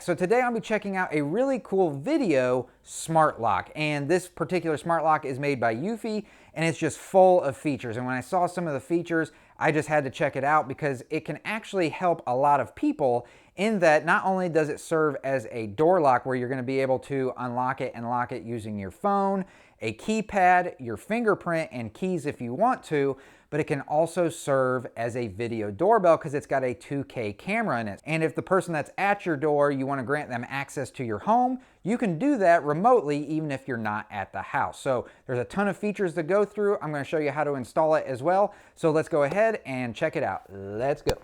So today I'll be checking out a really cool video smart lock, and this particular smart lock is made by Eufy, and it's just full of features. And when I saw some of the features, I just had to check it out because it can actually help a lot of people in that not only does it serve as a door lock where you're going to be able to unlock it and lock it using your phone, a keypad, your fingerprint, and keys if you want to, but it can also serve as a video doorbell because it's got a 2K camera in it. And if the person that's at your door, you want to grant them access to your home, you can do that remotely even if you're not at the house. So there's a ton of features to go through. I'm going to show you how to install it as well. So let's go ahead and check it out. Let's go.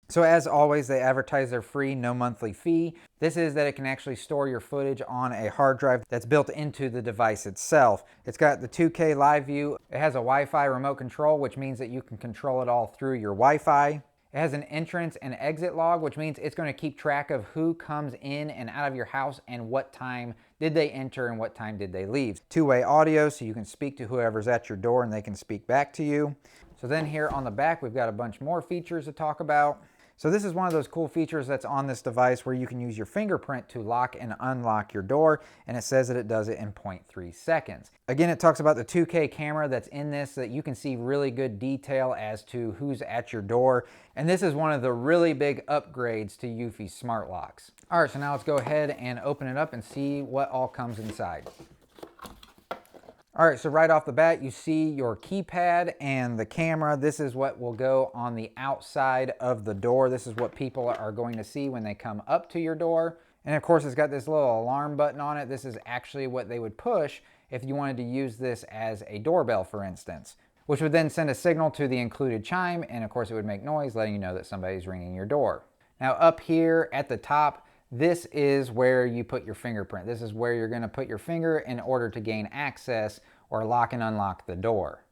So as always, they advertise their free, no monthly fee. This is that it can actually store your footage on a hard drive that's built into the device itself. It's got the 2K live view. It has a Wi-Fi remote control, which means that you can control it all through your Wi-Fi. It has an entrance and exit log, which means it's going to keep track of who comes in and out of your house and what time did they enter and what time did they leave. Two-way audio, so you can speak to whoever's at your door and they can speak back to you. So then here on the back, we've got a bunch more features to talk about. So this is one of those cool features that's on this device where you can use your fingerprint to lock and unlock your door, and it says that it does it in 0.3 seconds. Again, it talks about the 2K camera that's in this so that you can see really good detail as to who's at your door, and this is one of the really big upgrades to Eufy smart locks. All right, so now let's go ahead and open it up and see what all comes inside. All right, so right off the bat, you see your keypad and the camera. This is what will go on the outside of the door. This is what people are going to see when they come up to your door. And of course, it's got this little alarm button on it. This is actually what they would push if you wanted to use this as a doorbell, for instance, which would then send a signal to the included chime. And of course, it would make noise letting you know that somebody's ringing your door. Now up here at the top, this is where you put your fingerprint. This is where you're going to put your finger in order to gain access or lock and unlock the door.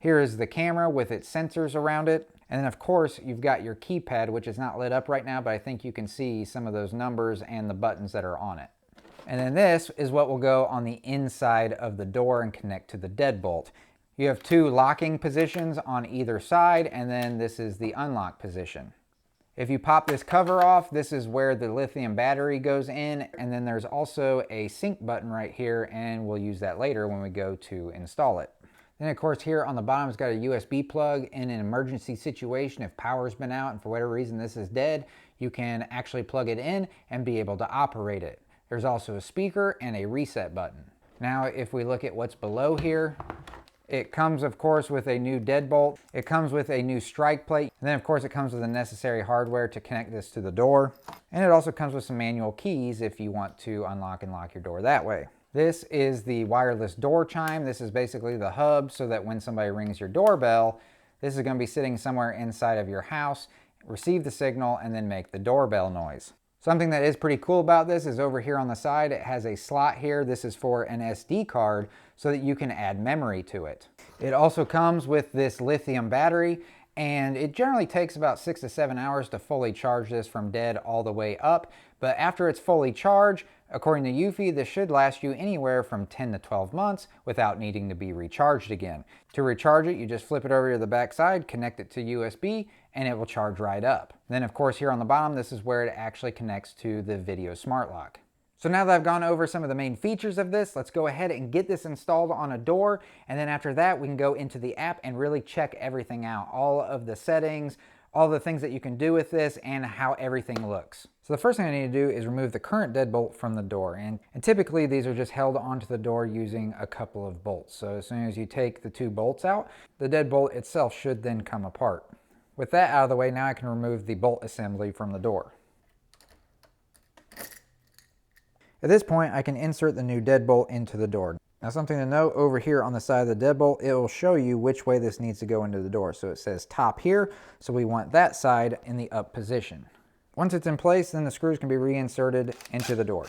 Here is the camera with its sensors around it. And then of course, you've got your keypad, which is not lit up right now, but I think you can see some of those numbers and the buttons that are on it. And then this is what will go on the inside of the door and connect to the deadbolt. You have two locking positions on either side, and then this is the unlock position. If you pop this cover off, this is where the lithium battery goes in, and then there's also a sync button right here, and we'll use that later when we go to install it. Then of course here on the bottom it's got a USB plug. In an emergency situation, if power's been out and for whatever reason this is dead, you can actually plug it in and be able to operate it. There's also a speaker and a reset button. Now if we look at what's below here, it comes, of course, with a new deadbolt. It comes with a new strike plate. And then, of course, it comes with the necessary hardware to connect this to the door. And it also comes with some manual keys if you want to unlock and lock your door that way. This is the wireless door chime. This is basically the hub so that when somebody rings your doorbell, this is going to be sitting somewhere inside of your house, receive the signal, and then make the doorbell noise. Something that is pretty cool about this is over here on the side, it has a slot here. This is for an SD card so that you can add memory to it. It also comes with this lithium battery, and it generally takes about 6 to 7 hours to fully charge this from dead all the way up. But after it's fully charged, according to Eufy, this should last you anywhere from 10 to 12 months without needing to be recharged again. To recharge it, you just flip it over to the back side, connect it to USB, and it will charge right up. Then of course here on the bottom, this is where it actually connects to the Video Smart Lock. So now that I've gone over some of the main features of this, let's go ahead and get this installed on a door. And then after that, we can go into the app and really check everything out. All of the settings, all the things that you can do with this, and how everything looks. So the first thing I need to do is remove the current deadbolt from the door. And typically these are just held onto the door using a couple of bolts. So as soon as you take the two bolts out, the deadbolt itself should then come apart. With that out of the way, now I can remove the bolt assembly from the door. At this point, I can insert the new deadbolt into the door. Now something to note, over here on the side of the deadbolt, it will show you which way this needs to go into the door. So it says top here, so we want that side in the up position. Once it's in place, then the screws can be reinserted into the door.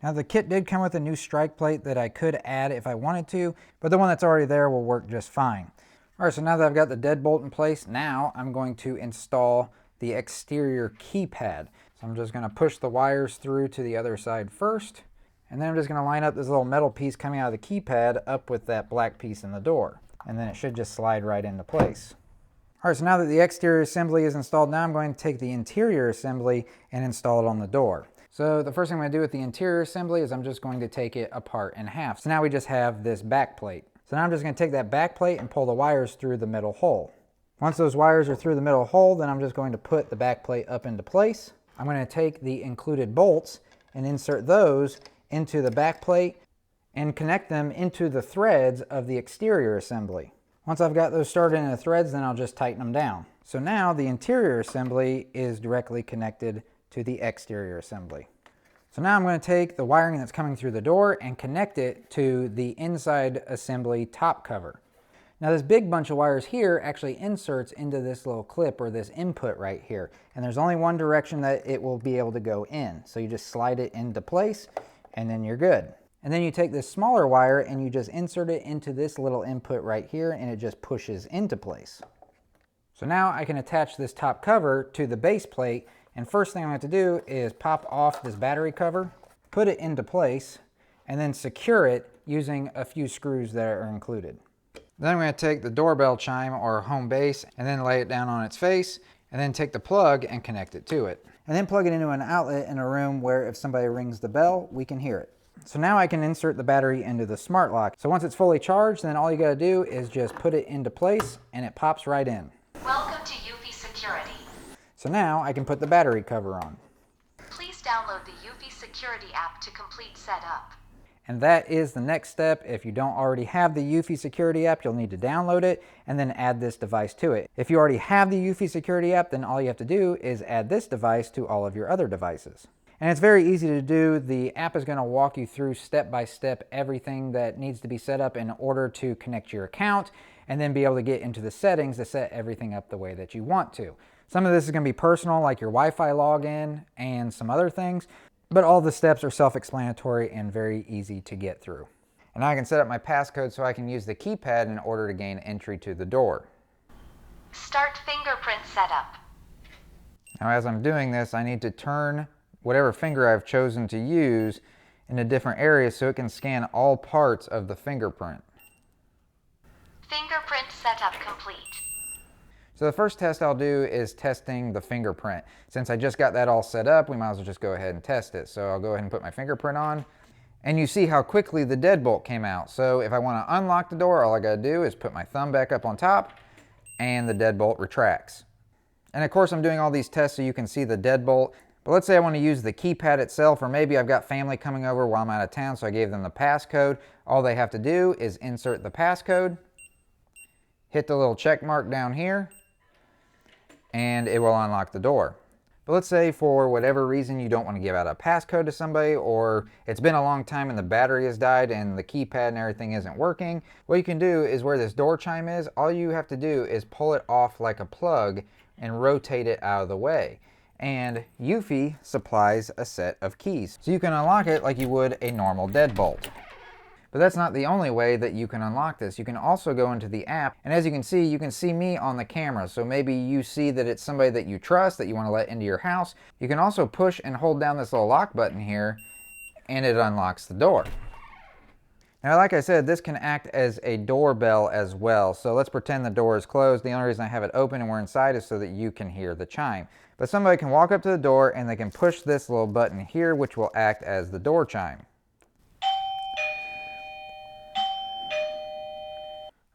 Now the kit did come with a new strike plate that I could add if I wanted to, but the one that's already there will work just fine. All right, so now that I've got the deadbolt in place, now I'm going to install the exterior keypad. So I'm just going to push the wires through to the other side first, and then I'm just going to line up this little metal piece coming out of the keypad up with that black piece in the door, and then it should just slide right into place. All right, so now that the exterior assembly is installed, now I'm going to take the interior assembly and install it on the door. So the first thing I'm going to do with the interior assembly is I'm just going to take it apart in half. So now we just have this back plate. So now I'm just going to take that back plate and pull the wires through the middle hole. Once those wires are through the middle hole, then I'm just going to put the back plate up into place. I'm going to take the included bolts and insert those into the back plate and connect them into the threads of the exterior assembly. Once I've got those started in the threads, then I'll just tighten them down. So now the interior assembly is directly connected to the exterior assembly. So now I'm going to take the wiring that's coming through the door and connect it to the inside assembly top cover. Now this big bunch of wires here actually inserts into this little clip or this input right here. And there's only one direction that it will be able to go in. So you just slide it into place and then you're good. And then you take this smaller wire and you just insert it into this little input right here and it just pushes into place. So now I can attach this top cover to the base plate, and first thing I have to do is pop off this battery cover, put it into place, and then secure it using a few screws that are included. Then I'm going to take the doorbell chime or home base and then lay it down on its face, and then take the plug and connect it to it. And then plug it into an outlet in a room where if somebody rings the bell, we can hear it. So now I can insert the battery into the smart lock. So once it's fully charged, then all you gotta do is just put it into place and it pops right in. Welcome to Eufy Security. So now I can put the battery cover on. Please download the Eufy Security app to complete setup. And that is the next step. If you don't already have the Eufy Security app, you'll need to download it and then add this device to it. If you already have the Eufy Security app, then all you have to do is add this device to all of your other devices. And it's very easy to do. The app is going to walk you through step by step everything that needs to be set up in order to connect your account and then be able to get into the settings to set everything up the way that you want to. Some of this is going to be personal, like your Wi-Fi login and some other things, but all the steps are self-explanatory and very easy to get through. And now I can set up my passcode so I can use the keypad in order to gain entry to the door. Start fingerprint setup. Now as I'm doing this, I need to turn whatever finger I've chosen to use into different areas so it can scan all parts of the fingerprint. Fingerprint setup complete. So the first test I'll do is testing the fingerprint. Since I just got that all set up, we might as well just go ahead and test it. So I'll go ahead and put my fingerprint on. And you see how quickly the deadbolt came out. So if I want to unlock the door, all I gotta do is put my thumb back up on top and the deadbolt retracts. And of course I'm doing all these tests so you can see the deadbolt. But let's say I want to use the keypad itself, or maybe I've got family coming over while I'm out of town, so I gave them the passcode. All they have to do is insert the passcode, hit the little check mark down here, and it will unlock the door. But let's say for whatever reason you don't want to give out a passcode to somebody, or it's been a long time and the battery has died and the keypad and everything isn't working. What you can do is where this door chime is, all you have to do is pull it off like a plug and rotate it out of the way. And Eufy supplies a set of keys. So you can unlock it like you would a normal deadbolt. But that's not the only way that you can unlock this. You can also go into the app, and as you can see me on the camera. So maybe you see that it's somebody that you trust, that you want to let into your house. You can also push and hold down this little lock button here, and it unlocks the door. Now, like I said, this can act as a doorbell as well. So let's pretend the door is closed. The only reason I have it open and we're inside is so that you can hear the chime. But somebody can walk up to the door and they can push this little button here, which will act as the door chime.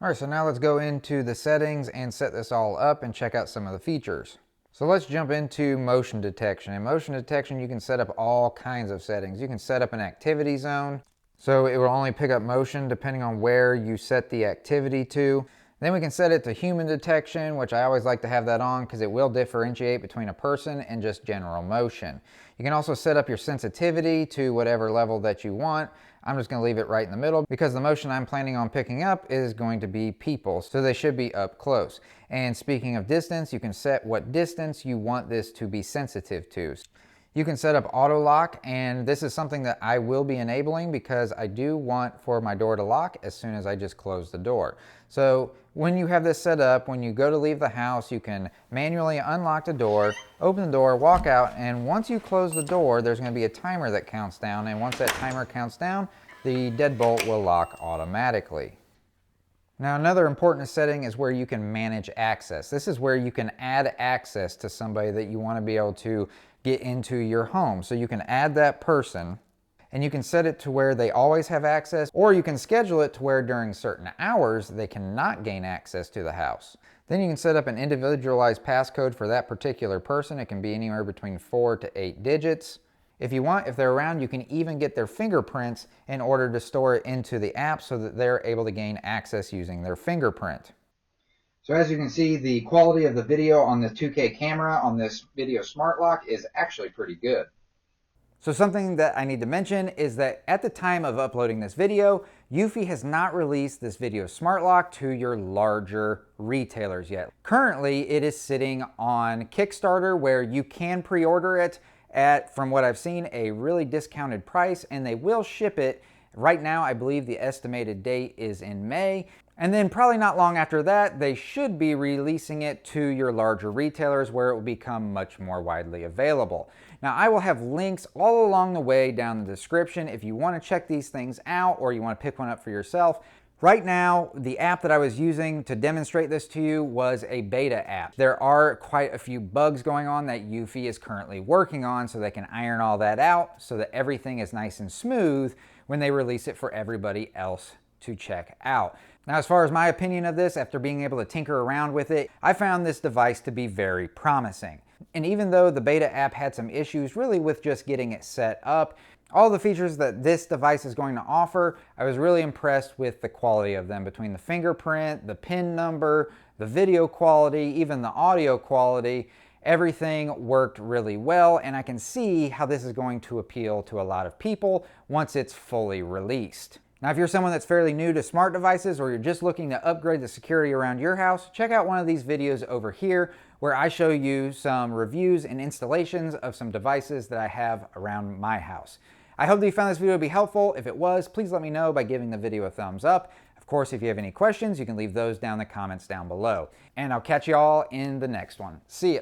All right, so now let's go into the settings and set this all up and check out some of the features. So let's jump into motion detection. In motion detection, you can set up all kinds of settings. You can set up an activity zone, so it will only pick up motion depending on where you set the activity to. Then we can set it to human detection, which I always like to have that on because it will differentiate between a person and just general motion. You can also set up your sensitivity to whatever level that you want. I'm just going to leave it right in the middle because the motion I'm planning on picking up is going to be people, so they should be up close. And speaking of distance, you can set what distance you want this to be sensitive to. You can set up auto lock, and this is something that I will be enabling because I do want for my door to lock as soon as I just close the door. So when you have this set up, when you go to leave the house, you can manually unlock the door, open the door, walk out, and once you close the door, there's going to be a timer that counts down, and once that timer counts down, the deadbolt will lock automatically. Now, another important setting is where you can manage access. This is where you can add access to somebody that you want to be able to get into your home. So you can add that person, and you can set it to where they always have access, or you can schedule it to where during certain hours they cannot gain access to the house. Then you can set up an individualized passcode for that particular person. It can be anywhere between 4 to 8 digits. If you want, if they're around, you can even get their fingerprints in order to store it into the app so that they're able to gain access using their fingerprint. So as you can see, the quality of the video on the 2K camera on this Video Smart Lock is actually pretty good. So something that I need to mention is that at the time of uploading this video, Eufy has not released this Video Smart Lock to your larger retailers yet. Currently, it is sitting on Kickstarter where you can pre-order it at, from what I've seen, a really discounted price, and they will ship it. Right now, I believe the estimated date is in May. And then probably not long after that, they should be releasing it to your larger retailers where it will become much more widely available. Now, I will have links all along the way down the description if you want to check these things out or you want to pick one up for yourself. Right now, the app that I was using to demonstrate this to you was a beta app. There are quite a few bugs going on that Eufy is currently working on, so they can iron all that out so that everything is nice and smooth when they release it for everybody else to check out. Now, as far as my opinion of this, after being able to tinker around with it, I found this device to be very promising. And even though the beta app had some issues really with just getting it set up, all the features that this device is going to offer, I was really impressed with the quality of them, between the fingerprint, the PIN number, the video quality, even the audio quality. Everything worked really well, and I can see how this is going to appeal to a lot of people once it's fully released. Now, if you're someone that's fairly new to smart devices or you're just looking to upgrade the security around your house, check out one of these videos over here where I show you some reviews and installations of some devices that I have around my house. I hope that you found this video to be helpful. If it was, please let me know by giving the video a thumbs up. Of course, if you have any questions, you can leave those down in the comments down below. And I'll catch you all in the next one. See ya.